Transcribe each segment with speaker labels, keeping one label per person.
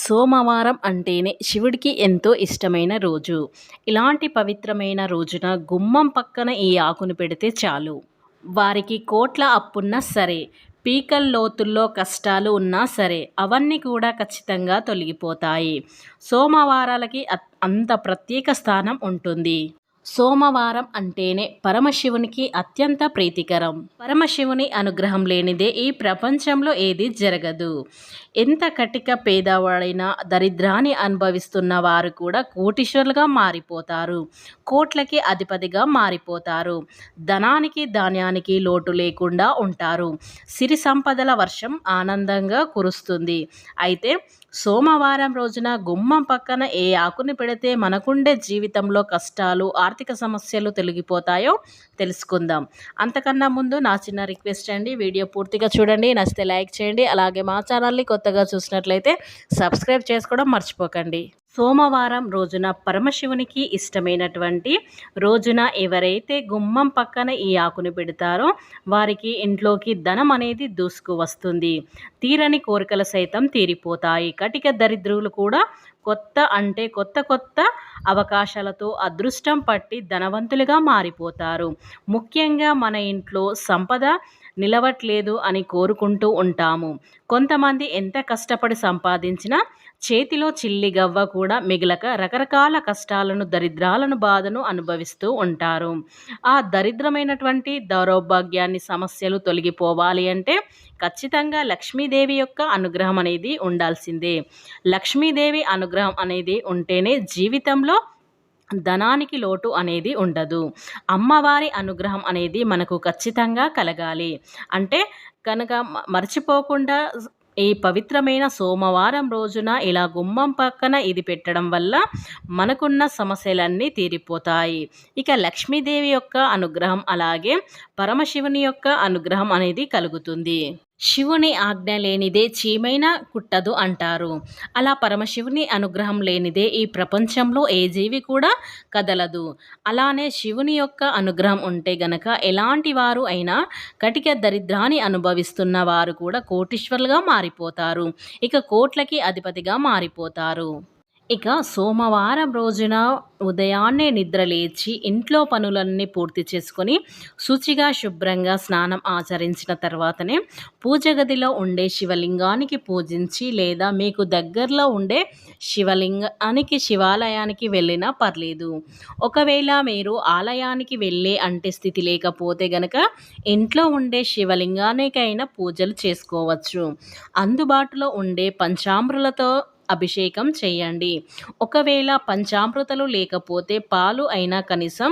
Speaker 1: సోమవారం అంటేనే శివుడికి ఎంతో ఇష్టమైన రోజు. ఇలాంటి పవిత్రమైన రోజున గుమ్మం పక్కన ఈ ఆకును పెడితే చాలు. వారికి కోట్ల అప్పున్నా సరే, పీకల లోతుల్లో కష్టాలు ఉన్నా సరే, అవన్నీ కూడా ఖచ్చితంగా తొలగిపోతాయి. సోమవారాలకి అంత ప్రత్యేక స్థానం ఉంటుంది. సోమవారం అంటేనే పరమశివునికి అత్యంత ప్రీతికరం. పరమశివుని అనుగ్రహం లేనిదే ఈ ప్రపంచంలో ఏది జరగదు. ఎంత కటిక పేదవాడైనా దరిద్రాన్ని అనుభవిస్తున్న వారు కూడా కోటీశ్వరులుగా మారిపోతారు. కోట్లకి అధిపతిగా మారిపోతారు. ధనానికి ధాన్యానికి లోటు లేకుండా ఉంటారు. సిరి సంపదల వర్షం ఆనందంగా కురుస్తుంది. అయితే సోమవారం రోజున గుమ్మం పక్కన ఏ ఆకుని పెడితే మనకుండే జీవితంలో కష్టాలు, ఆర్థిక సమస్యలు తొలగిపోతాయో తెలుసుకుందాం. అంతకన్నా ముందు నా చిన్న రిక్వెస్ట్ అండి, వీడియో పూర్తిగా చూడండి. నచ్చితే లైక్ చేయండి. అలాగే మా ఛానల్ని కొత్తగా చూసినట్లయితే సబ్స్క్రైబ్ చేసుకోవడం మర్చిపోకండి. సోమవారం రోజున పరమశివునికి ఇష్టమైనటువంటి రోజున ఎవరైతే గుమ్మం పక్కన ఈ ఆకుని పెడతారో వారికి ఇంట్లోకి ధనం అనేది దూసుకు వస్తుంది. తీరని కోరికలు సైతం తీరిపోతాయి. కటిక దరిద్రులు కూడా కొత్త కొత్త అవకాశాలతో అదృష్టం పట్టి ధనవంతులుగా మారిపోతారు. ముఖ్యంగా మన ఇంట్లో సంపద నిలవట్లేదు అని కోరుకుంటూ ఉంటాము. కొంతమంది ఎంత కష్టపడి సంపాదించినా చేతిలో చిల్లి గవ్వ కూడా మిగలక రకరకాల కష్టాలను, దరిద్రాలను, బాధను అనుభవిస్తూ ఉంటారు. ఆ దరిద్రమైనటువంటి దౌర్భాగ్యాన్ని, సమస్యలు తొలగిపోవాలి అంటే ఖచ్చితంగా లక్ష్మీదేవి యొక్క అనుగ్రహం అనేది ఉండాల్సిందే. లక్ష్మీదేవి అనుగ్రహం అనేది ఉంటేనే జీవితంలో ధనానికి లోటు అనేది ఉండదు. అమ్మవారి అనుగ్రహం అనేది మనకు ఖచ్చితంగా కలగాలి అంటే కనుక మర్చిపోకుండా ఈ పవిత్రమైన సోమవారం రోజున ఇలా గుమ్మం పక్కన ఇది పెట్టడం వల్ల మనకున్న సమస్యలన్నీ తీరిపోతాయి. ఇక లక్ష్మీదేవి యొక్క అనుగ్రహం, అలాగే పరమశివుని యొక్క అనుగ్రహం అనేది కలుగుతుంది. శివుని ఆజ్ఞ లేనిదే చీమైనా కుట్టదు అంటారు. అలా పరమశివుని అనుగ్రహం లేనిదే ఈ ప్రపంచంలో ఏ జీవి కూడా కదలదు. అలానే శివుని యొక్క అనుగ్రహం ఉంటే గనక ఎలాంటి వారు అయినా కటిక దరిద్రాన్ని అనుభవిస్తున్న వారు కూడా కోటీశ్వరులుగా మారిపోతారు. ఇక కోట్లకి అధిపతిగా మారిపోతారు. ఇక సోమవారం రోజున ఉదయాన్నే నిద్రలేచి ఇంట్లో పనులన్నీ పూర్తి చేసుకొని శుచిగా శుభ్రంగా స్నానం ఆచరించిన తర్వాతనే పూజ గదిలో ఉండే శివలింగానికి పూజించి లేదా మీకు దగ్గరలో ఉండే శివాలయానికి వెళ్ళినా పర్లేదు. ఒకవేళ మీరు ఆలయానికి వెళ్ళే అంటే స్థితి లేకపోతే గనక ఇంట్లో ఉండే శివలింగానికైనా పూజలు చేసుకోవచ్చు. అందుబాటులో ఉండే పంచామృలతో అభిషేకం చేయండి. ఒకవేళ పంచామృతాలు లేకపోతే పాలు అయినా కనీసం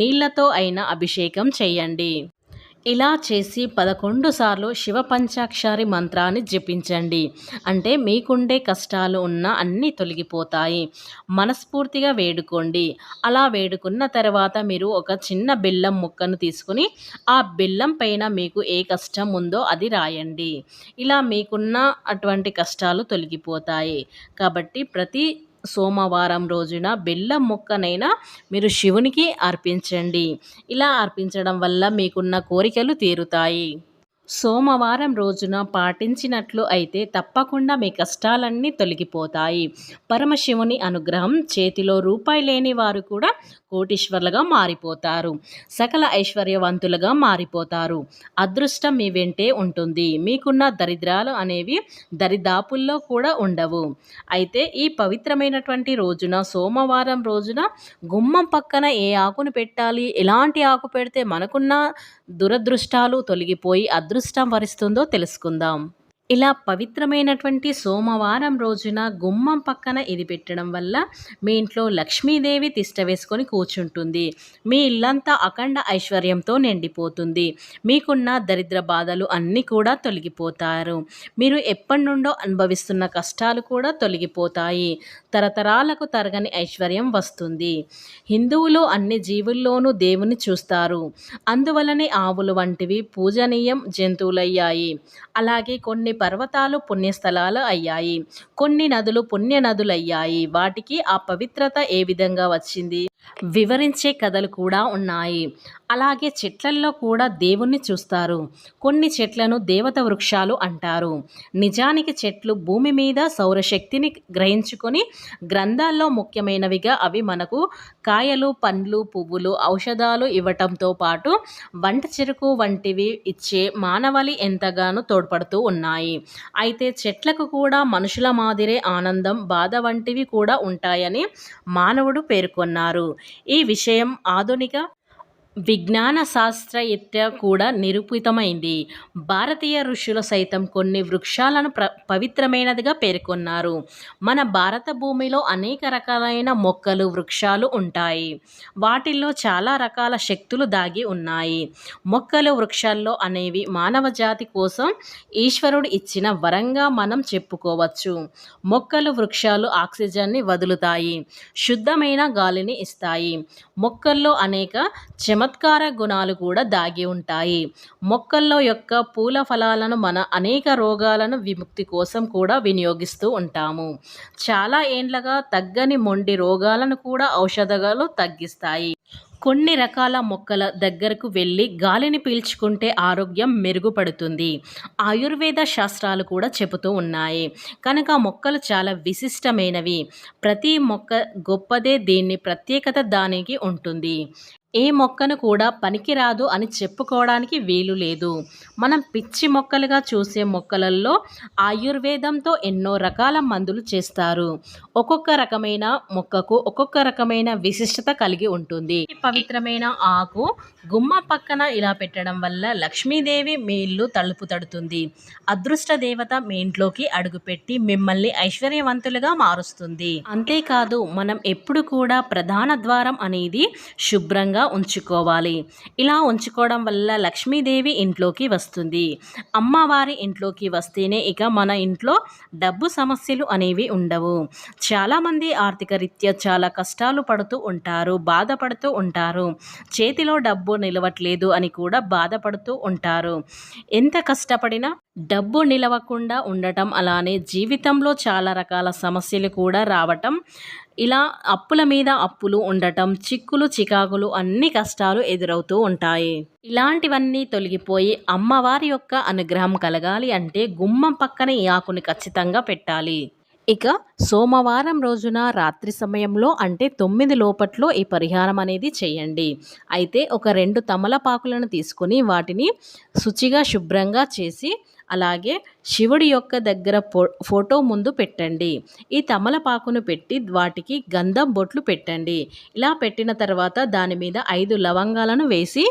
Speaker 1: నీళ్లతో అయినా అభిషేకం చేయండి. ఇలా చేసి 11 సార్లు శివ పంచాక్షరి మంత్రాన్ని జపించండి. అంటే మీకుండే కష్టాలు ఉన్నా అన్నీ తొలగిపోతాయి. మనస్ఫూర్తిగా వేడుకోండి. అలా వేడుకున్న తర్వాత మీరు ఒక చిన్న బెల్లం ముక్కను తీసుకుని ఆ బెల్లం పైన మీకు ఏ కష్టం ఉందో అది రాయండి. ఇలా మీకున్న అటువంటి కష్టాలు తొలగిపోతాయి. కాబట్టి ప్రతి సోమవారం రోజున బెల్లం ముక్కనైనా మీరు శివునికి అర్పించండి. ఇలా అర్పించడం వల్ల మీకున్న కోరికలు తీరుతాయి. సోమవారం రోజున పాటించినట్లు అయితే తప్పకుండా మీ కష్టాలన్నీ తొలగిపోతాయి. పరమశివుని అనుగ్రహం చేతిలో రూపాయి లేని వారు కూడా కోటీశ్వరులుగా మారిపోతారు. సకల ఐశ్వర్యవంతులుగా మారిపోతారు. అదృష్టం మీ వెంటే ఉంటుంది. మీకున్న దరిద్రాలు అనేవి దరిదాపుల్లో కూడా ఉండవు. అయితే ఈ పవిత్రమైనటువంటి రోజున సోమవారం రోజున గుమ్మం పక్కన ఏ ఆకును పెట్టాలి, ఎలాంటి ఆకు పెడితే మనకున్న దురదృష్టాలు తొలగిపోయి అదృష్టం వరిస్తుందో తెలుసుకుందాం. ఇలా పవిత్రమైనటువంటి సోమవారం రోజున గుమ్మం పక్కన ఇది పెట్టడం వల్ల మీ ఇంట్లో లక్ష్మీదేవి తిష్ట వేసుకొని కూర్చుంటుంది. మీ ఇల్లంతా అఖండ ఐశ్వర్యంతో నిండిపోతుంది. మీకున్న దరిద్ర బాధలు అన్నీ కూడా తొలగిపోతారు. మీరు ఎప్పటి నుండో అనుభవిస్తున్న కష్టాలు కూడా తొలగిపోతాయి. తరతరాలకు తరగని ఐశ్వర్యం వస్తుంది. హిందువులు అన్ని జీవుల్లోనూ దేవుని చూస్తారు. అందువలనే ఆవులు వంటివి పూజనీయం జంతువులయ్యాయి. అలాగే కొన్ని పర్వతాలు పుణ్యస్థలాలు అయ్యాయి. కొన్ని నదులు పుణ్య నదులయ్యాయి. వాటికి ఆ పవిత్రత ఏ విధంగా వచ్చింది వివరించే కథలు కూడా ఉన్నాయి. అలాగే చెట్లల్లో కూడా దేవుణ్ణి చూస్తారు. కొన్ని చెట్లను దేవత వృక్షాలు అంటారు. నిజానికి చెట్లు భూమి మీద సౌరశక్తిని గ్రహించుకొని గ్రంథాల్లో ముఖ్యమైనవిగా అవి మనకు కాయలు, పండ్లు, పువ్వులు, ఔషధాలు ఇవ్వటంతో పాటు వంట చెరుకు వంటివి ఇచ్చే మానవాళి ఎంతగానో తోడ్పడుతూ ఉన్నాయి. అయితే చెట్లకు కూడా మనుషుల మాదిరే ఆనందం, బాధ వంటివి కూడా ఉంటాయని మానవుడు పేర్కొన్నారు. ఈ విషయం ఆధునిక విజ్ఞాన శాస్త్రరీత్యా కూడా నిరూపితమైంది. భారతీయ ఋషులు సైతం కొన్ని వృక్షాలను పవిత్రమైనదిగా పేర్కొన్నారు. మన భారత భూమిలో అనేక రకాలైన మొక్కలు, వృక్షాలు ఉంటాయి. వాటిల్లో చాలా రకాల శక్తులు దాగి ఉన్నాయి. మొక్కలు, వృక్షాల్లో అనేవి మానవ జాతి కోసం ఈశ్వరుడు ఇచ్చిన వరంగా మనం చెప్పుకోవచ్చు. మొక్కలు, వృక్షాలు ఆక్సిజన్ని వదులుతాయి, శుద్ధమైన గాలిని ఇస్తాయి. మొక్కల్లో అనేక చమత్కార గుణాలు కూడా దాగి ఉంటాయి. మొక్కల్లో యొక్క పూల ఫలాలను మన అనేక రోగాలను విముక్తి కోసం కూడా వినియోగిస్తూ ఉంటాము. చాలా ఏండ్లగా తగ్గని మొండి రోగాలను కూడా ఔషధాలు తగ్గిస్తాయి. కొన్ని రకాల మొక్కల దగ్గరకు వెళ్ళి గాలిని పీల్చుకుంటే ఆరోగ్యం మెరుగుపడుతుంది. ఆయుర్వేద శాస్త్రాలు కూడా చెబుతూ ఉన్నాయి. కనుక మొక్కలు చాలా విశిష్టమైనవి. ప్రతి మొక్క గొప్పదే, దీని ప్రత్యేకత దానికి ఉంటుంది. ఏ మొక్కను కూడా పనికిరాదు అని చెప్పుకోవడానికి వీలు లేదు. మనం పిచ్చి మొక్కలుగా చూసే మొక్కలలో ఆయుర్వేదంతో ఎన్నో రకాల మందులు చేస్తారు. ఒక్కొక్క రకమైన మొక్కకు ఒక్కొక్క రకమైన విశిష్టత కలిగి ఉంటుంది. ఈ పవిత్రమైన ఆకు గుమ్మం పక్కన ఇలా పెట్టడం వల్ల లక్ష్మీదేవి మీ ఇల్లు తలుపు తడుతుంది. అదృష్ట దేవత మీ ఇంట్లోకి అడుగుపెట్టి మిమ్మల్ని ఐశ్వర్యవంతులుగా మారుస్తుంది. అంతేకాదు, మనం ఎప్పుడు కూడా ప్రధాన ద్వారం అనేది శుభ్రంగా ఉంచుకోవాలి. ఇలా ఉంచుకోవడం వల్ల లక్ష్మీదేవి ఇంట్లోకి వస్తుంది. అమ్మవారి ఇంట్లోకి వస్తేనే ఇక మన ఇంట్లో డబ్బు సమస్యలు అనేవి ఉండవు. చాలామంది ఆర్థిక రీత్యా చాలా కష్టాలు పడుతూ ఉంటారు, బాధపడుతూ ఉంటారు. చేతిలో డబ్బు నిలవట్లేదు అని కూడా బాధపడుతూ ఉంటారు. ఎంత కష్టపడినా డబ్బు నిలవకుండా ఉండటం, అలానే జీవితంలో చాలా రకాల సమస్యలు కూడా రావటం, ఇలా అప్పుల మీద అప్పులు ఉండటం, చిక్కులు చికాకులు అన్ని కష్టాలు ఎదురవుతూ ఉంటాయి. ఇలాంటివన్నీ తొలగిపోయి అమ్మవారి యొక్క అనుగ్రహం కలగాలి అంటే గుమ్మం పక్కన ఈ ఆకుని ఖచ్చితంగా పెట్టాలి. ఇక సోమవారం రోజున రాత్రి సమయంలో అంటే 9 లోపట్లో ఈ పరిహారం అనేది చేయండి. అయితే ఒక 2 తమలపాకులను తీసుకొని వాటిని శుచిగా శుభ్రంగా చేసి అలాగే శివుడి యొక్క దగ్గర ఫోటో ముందు పెట్టండి. ఈ తమలపాకును పెట్టి వాటికి గంధం బొట్లు పెట్టండి. ఇలా పెట్టిన తర్వాత దాని మీద 5 లవంగాలను వేసి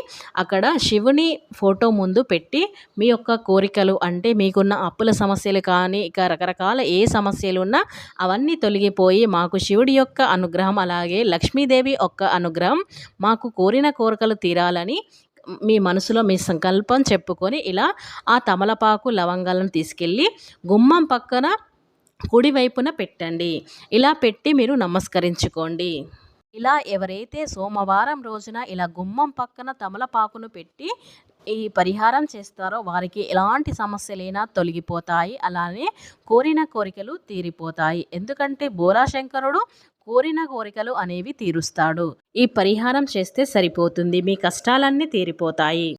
Speaker 1: అక్కడ శివుని ఫోటో ముందు పెట్టి మీ యొక్క కోరికలు అంటే మీకున్న అప్పుల సమస్యలు కానీ ఇక రకరకాల ఏ సమస్యలు ఉన్నా అవన్నీ తొలగిపోయి మాకు శివుడి యొక్క అనుగ్రహం అలాగే లక్ష్మీదేవి యొక్క అనుగ్రహం మాకు కోరిన కోరికలు తీరాలని మీ మనసులో మీ సంకల్పం చెప్పుకొని ఇలా ఆ తమలపాకు లవంగాలను తీసుకెళ్ళి గుమ్మం పక్కన కుడివైపున పెట్టండి. ఇలా పెట్టి మీరు నమస్కరించుకోండి. ఇలా ఎవరైతే సోమవారం రోజున ఇలా గుమ్మం పక్కన తమలపాకును పెట్టి ఈ పరిహారం చేస్తారో వారికి ఎలాంటి సమస్యలైనా తొలగిపోతాయి. అలానే కోరిన కోరికలు తీరిపోతాయి. ఎందుకంటే బోలాశంకరుడు కోరిన కోరికలు అనేవి తీరుస్తాడు. ఈ పరిహారం చేస్తే సరిపోతుంది, మీ కష్టాలన్నీ తీరిపోతాయి.